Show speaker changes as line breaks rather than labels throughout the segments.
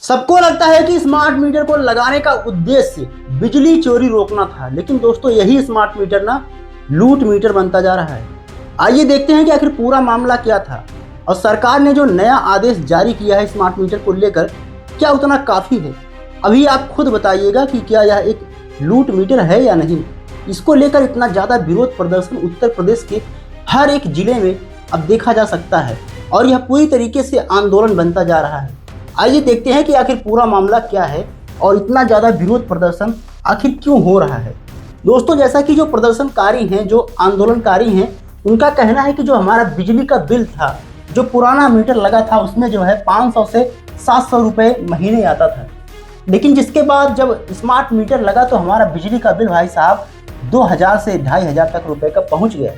सबको लगता है कि स्मार्ट मीटर को लगाने का उद्देश्य बिजली चोरी रोकना था, लेकिन दोस्तों यही स्मार्ट मीटर ना लूट मीटर बनता जा रहा है। आइए देखते हैं कि आखिर पूरा मामला क्या था और सरकार ने जो नया आदेश जारी किया है स्मार्ट मीटर को लेकर, क्या उतना काफ़ी है? अभी आप खुद बताइएगा कि क्या यह एक लूट मीटर है या नहीं। इसको लेकर इतना ज़्यादा विरोध प्रदर्शन उत्तर प्रदेश के हर एक जिले में अब देखा जा सकता है और यह पूरी तरीके से आंदोलन बनता जा रहा है। आइए देखते हैं कि आखिर पूरा मामला क्या है और इतना ज़्यादा विरोध प्रदर्शन आखिर क्यों हो रहा है। दोस्तों, जैसा कि जो प्रदर्शनकारी हैं, जो आंदोलनकारी हैं, उनका कहना है कि जो हमारा बिजली का बिल था, जो पुराना मीटर लगा था, उसमें जो है 500 से 700 रुपये महीने आता था, लेकिन जिसके बाद जब स्मार्ट मीटर लगा तो हमारा बिजली का बिल भाई साहब 2000 से 2500 तक रुपए का पहुंच गया।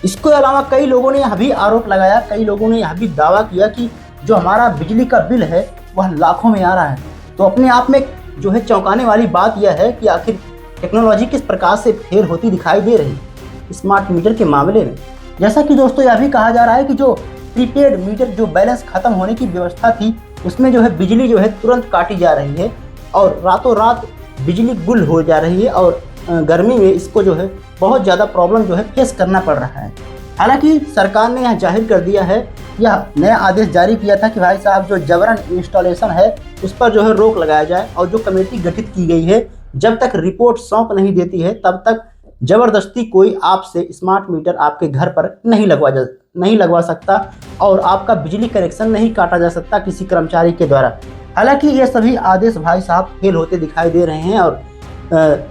इसके अलावा कई लोगों ने यह भी आरोप लगाया, कई लोगों ने यह भी दावा किया कि जो हमारा बिजली का बिल है वह लाखों में आ रहा है। तो अपने आप में जो है चौंकाने वाली बात यह है कि आखिर टेक्नोलॉजी किस प्रकार से फेल होती दिखाई दे रही है स्मार्ट मीटर के मामले में। जैसा कि दोस्तों यह भी कहा जा रहा है कि जो प्रीपेड मीटर, जो बैलेंस खत्म होने की व्यवस्था थी, उसमें जो है बिजली जो है तुरंत काटी जा रही है और रातों रात बिजली गुल हो जा रही है और गर्मी में इसको जो है बहुत ज़्यादा प्रॉब्लम जो है फेस करना पड़ रहा है। हालांकि सरकार ने यह जाहिर कर दिया है, यह नया आदेश जारी किया था कि भाई साहब जो जबरन इंस्टॉलेशन है उस पर जो है रोक लगाया जाए और जो कमेटी गठित की गई है, जब तक रिपोर्ट सौंप नहीं देती है तब तक ज़बरदस्ती कोई आपसे स्मार्ट मीटर आपके घर पर नहीं लगवा सकता और आपका बिजली कनेक्शन नहीं काटा जा सकता किसी कर्मचारी के द्वारा। हालांकि ये सभी आदेश भाई साहब फेल होते दिखाई दे रहे हैं और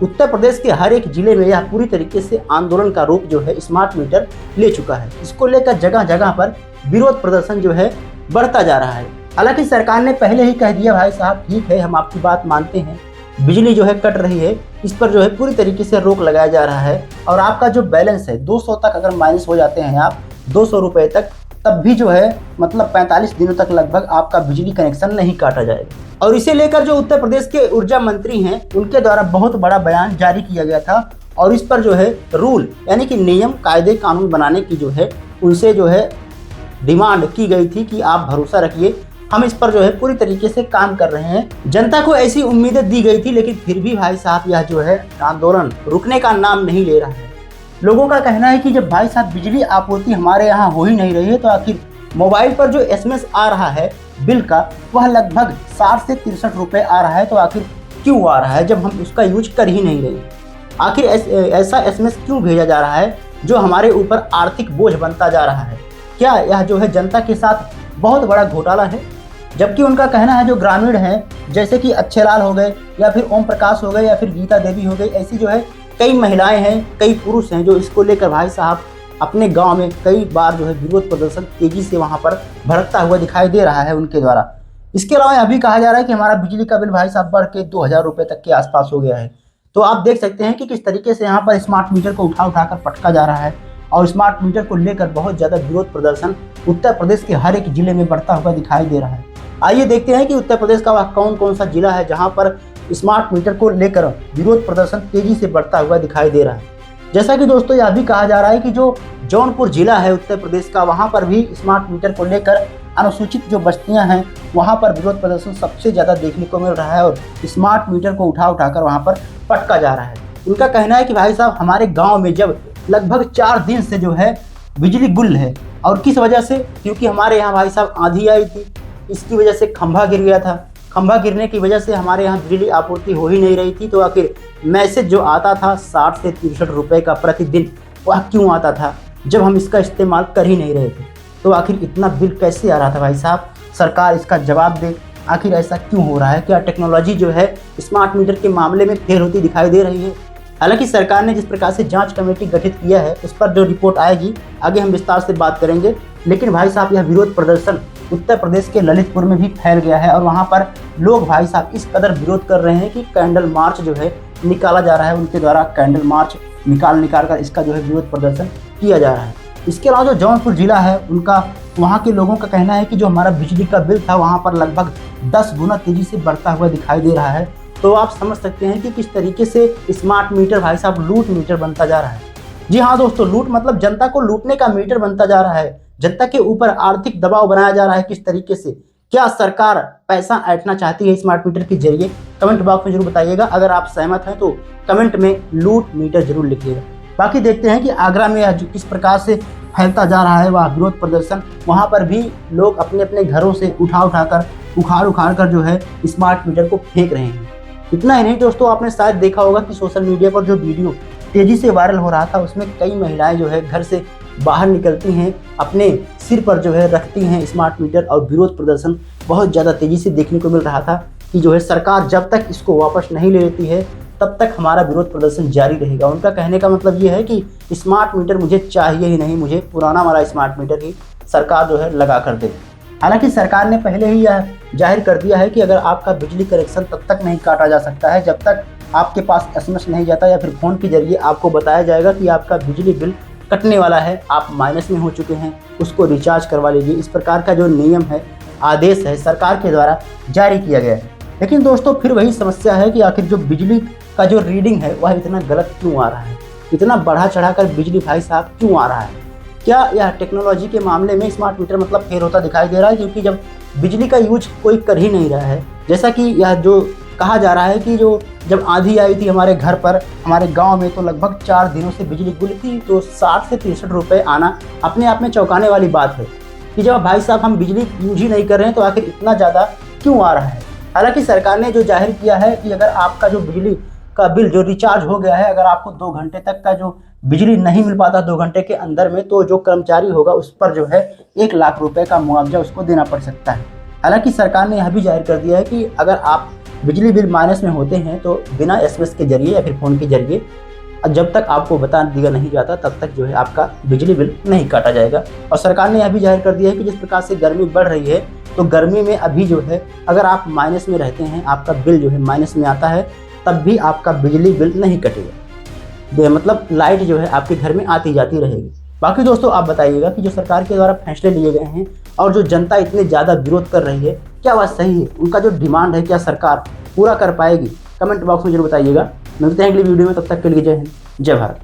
उत्तर प्रदेश के हर एक जिले में यह पूरी तरीके से आंदोलन का रूप जो है स्मार्ट मीटर ले चुका है। इसको लेकर जगह जगह पर विरोध प्रदर्शन जो है बढ़ता जा रहा है। हालांकि सरकार ने पहले ही कह दिया भाई साहब ठीक है, हम आपकी बात मानते हैं, बिजली जो है कट रही है, इस पर जो है पूरी तरीके से रोक लगाया जा रहा है और आपका जो बैलेंस है 200 तक अगर माइनस हो जाते हैं आप 200 रुपये तक, तब भी जो है मतलब 45 दिनों तक लगभग आपका बिजली कनेक्शन नहीं काटा जाएगा। और इसे लेकर जो उत्तर प्रदेश के ऊर्जा मंत्री हैं उनके द्वारा बहुत बड़ा बयान जारी किया गया था और इस पर जो है रूल यानी कि नियम कायदे कानून बनाने की जो है उनसे जो है डिमांड की गई थी कि आप भरोसा रखिए, हम इस पर जो है पूरी तरीके से काम कर रहे हैं। जनता को ऐसी उम्मीदें दी गई थी, लेकिन फिर भी भाई साहब यह जो है आंदोलन रुकने का नाम नहीं ले रहा है। लोगों का कहना है कि जब भाई साहब बिजली आपूर्ति हमारे यहाँ हो ही नहीं रही है तो आखिर मोबाइल पर जो SMS आ रहा है बिल का वह लगभग 60 से 63 रुपये आ रहा है, तो आखिर क्यों आ रहा है जब हम उसका यूज कर ही नहीं रहे। आखिर ऐसा SMS क्यों भेजा जा रहा है जो हमारे ऊपर आर्थिक बोझ बनता जा रहा है। क्या यह जो है जनता के साथ बहुत बड़ा घोटाला है? जबकि उनका कहना है जो ग्रामीण हैं जैसे कि अच्छे लाल हो गए या फिर ओम प्रकाश हो गए या फिर गीता देवी हो गई, ऐसी जो है कई महिलाएं हैं, कई पुरुष हैं जो इसको लेकर भाई साहब अपने गांव में कई बार जो है विरोध प्रदर्शन तेजी से वहां पर भड़कता हुआ दिखाई दे रहा है उनके द्वारा। इसके अलावा यह भी कहा जा रहा है कि हमारा बिजली का बिल भाई साहब बढ़ के 2000 रुपये तक के आसपास हो गया है। तो आप देख सकते हैं कि किस तरीके से यहाँ पर स्मार्ट मीटर को उठाकर पटका जा रहा है और स्मार्ट मीटर को लेकर बहुत ज़्यादा विरोध प्रदर्शन उत्तर प्रदेश के हर एक जिले में बढ़ता हुआ दिखाई दे रहा है। आइए देखते हैं कि उत्तर प्रदेश का वह कौन कौन सा जिला है जहां पर स्मार्ट मीटर को लेकर विरोध प्रदर्शन तेजी से बढ़ता हुआ दिखाई दे रहा है। जैसा कि दोस्तों यह भी कहा जा रहा है कि जो जौनपुर जिला है उत्तर प्रदेश का, वहां पर भी स्मार्ट मीटर को लेकर अनुसूचित जो बस्तियां हैं वहां पर विरोध प्रदर्शन सबसे ज़्यादा देखने को मिल रहा है और स्मार्ट मीटर को उठाकर वहाँ पर पटका जा रहा है। उनका कहना है कि भाई साहब हमारे गाँव में जब लगभग 4 दिन से जो है बिजली गुल है और किस वजह से, क्योंकि हमारे यहाँ भाई साहब आंधी आई थी, इसकी वजह से खंभा गिर गया था। खंभा गिरने की वजह से हमारे यहाँ बिजली आपूर्ति हो ही नहीं रही थी, तो आखिर मैसेज जो आता था 60 से 63 रुपये का प्रतिदिन, वह क्यों आता था जब हम इसका इस्तेमाल कर ही नहीं रहे थे। तो आखिर इतना बिल कैसे आ रहा था भाई साहब, सरकार इसका जवाब दे। आखिर ऐसा क्यों हो रहा है? क्या टेक्नोलॉजी जो है स्मार्ट मीटर के मामले में फेल होती दिखाई दे रही है? हालांकि सरकार ने जिस प्रकार से जांच कमेटी गठित किया है उस पर जो रिपोर्ट आएगी आगे हम विस्तार से बात करेंगे। लेकिन भाई साहब यह विरोध प्रदर्शन उत्तर प्रदेश के ललितपुर में भी फैल गया है और वहां पर लोग भाई साहब इस कदर विरोध कर रहे हैं कि कैंडल मार्च जो है निकाला जा रहा है, उनके द्वारा कैंडल मार्च निकाल कर इसका जो है विरोध प्रदर्शन किया जा रहा है। इसके अलावा जो जौनपुर जिला है उनका, वहाँ के लोगों का कहना है कि जो हमारा बिजली का बिल था वहाँ पर लगभग 10 गुना तेजी से बढ़ता हुआ दिखाई दे रहा है। तो आप समझ सकते हैं कि किस तरीके से स्मार्ट मीटर भाई साहब लूट मीटर बनता जा रहा है। जी हाँ दोस्तों, लूट मतलब जनता को लूटने का मीटर बनता जा रहा है। जनता के ऊपर आर्थिक दबाव बनाया जा रहा है किस तरीके से क्या सरकार पैसा ऐंठना चाहती है स्मार्ट मीटर के जरिए? कमेंट बॉक्स में जरूर बताइएगा। अगर आप सहमत हैं तो कमेंट में लूट मीटर जरूर लिखिएगा। बाकी देखते हैं कि आगरा में जो किस प्रकार से फैलता जा रहा है वह विरोध प्रदर्शन। वहाँ पर भी लोग अपने अपने घरों से उखाड़ कर जो है स्मार्ट मीटर को फेंक रहे हैं। इतना ही नहीं दोस्तों, आपने शायद देखा होगा कि सोशल मीडिया पर जो वीडियो तेजी से वायरल हो रहा था उसमें कई महिलाएं जो है घर से बाहर निकलती हैं, अपने सिर पर जो है रखती हैं स्मार्ट मीटर, और विरोध प्रदर्शन बहुत ज़्यादा तेज़ी से देखने को मिल रहा था कि जो है सरकार जब तक इसको वापस नहीं ले लेती है तब तक हमारा विरोध प्रदर्शन जारी रहेगा। उनका कहने का मतलब ये है कि स्मार्ट मीटर मुझे चाहिए ही नहीं, मुझे पुराना वाला स्मार्ट मीटर ही सरकार जो है लगा कर दे। हालांकि सरकार ने पहले ही यह जाहिर कर दिया है कि अगर आपका बिजली कनेक्शन तब तक नहीं काटा जा सकता है जब तक आपके पास SMS नहीं जाता या फिर फ़ोन के जरिए आपको बताया जाएगा कि आपका बिजली बिल कटने वाला है, आप माइनस में हो चुके हैं, उसको रिचार्ज करवा लीजिए। इस प्रकार का जो नियम है, आदेश है, सरकार के द्वारा जारी किया गया है। लेकिन दोस्तों फिर वही समस्या है कि आखिर जो बिजली का जो रीडिंग है वह इतना गलत क्यों आ रहा है, इतना बढ़ा चढ़ा कर बिजली भाई साहब क्यों आ रहा है? क्या यह टेक्नोलॉजी के मामले में स्मार्ट मीटर मतलब फेल होता दिखाई दे रहा है? क्योंकि जब बिजली का यूज कोई कर ही नहीं रहा है, जैसा कि यह जो कहा जा रहा है कि जो जब आंधी आई थी हमारे घर पर, हमारे गांव में, तो लगभग 4 दिनों से बिजली गुल थी, तो 60 से 63 रुपये आना अपने आप में चौंकाने वाली बात है कि जब भाई साहब हम बिजली यूज ही नहीं कर रहे हैं तो आखिर इतना ज़्यादा क्यों आ रहा है। हालांकि सरकार ने जो जाहिर किया है कि अगर आपका जो बिजली का बिल जो रिचार्ज हो गया है, अगर आपको 2 घंटे तक का जो बिजली नहीं मिल पाता 2 घंटे के अंदर में, तो जो कर्मचारी होगा उस पर जो है 1 लाख रुपए का मुआवजा उसको देना पड़ सकता है। हालांकि सरकार ने यह भी जाहिर कर दिया है कि अगर आप बिजली बिल माइनस में होते हैं तो बिना SMS के जरिए या फिर फ़ोन के जरिए जब तक आपको बता दिया नहीं जाता तब तक जो है आपका बिजली बिल नहीं काटा जाएगा। और सरकार ने यह भी जाहिर कर दिया है कि जिस प्रकार से गर्मी बढ़ रही है, तो गर्मी में अभी जो है अगर आप माइनस में रहते हैं, आपका बिल जो है माइनस में आता है, तब भी आपका बिजली बिल नहीं कटेगा, मतलब लाइट जो है आपके घर में आती जाती रहेगी। बाकी दोस्तों आप बताइएगा कि जो सरकार के द्वारा फैसले लिए गए हैं और जो जनता इतने ज़्यादा विरोध कर रही है, क्या बात सही है? उनका जो डिमांड है क्या सरकार पूरा कर पाएगी? कमेंट बॉक्स में जरूर बताइएगा। मिलते हैं अगली वीडियो में, तब तक के लिए जय हिंद, जय भारत।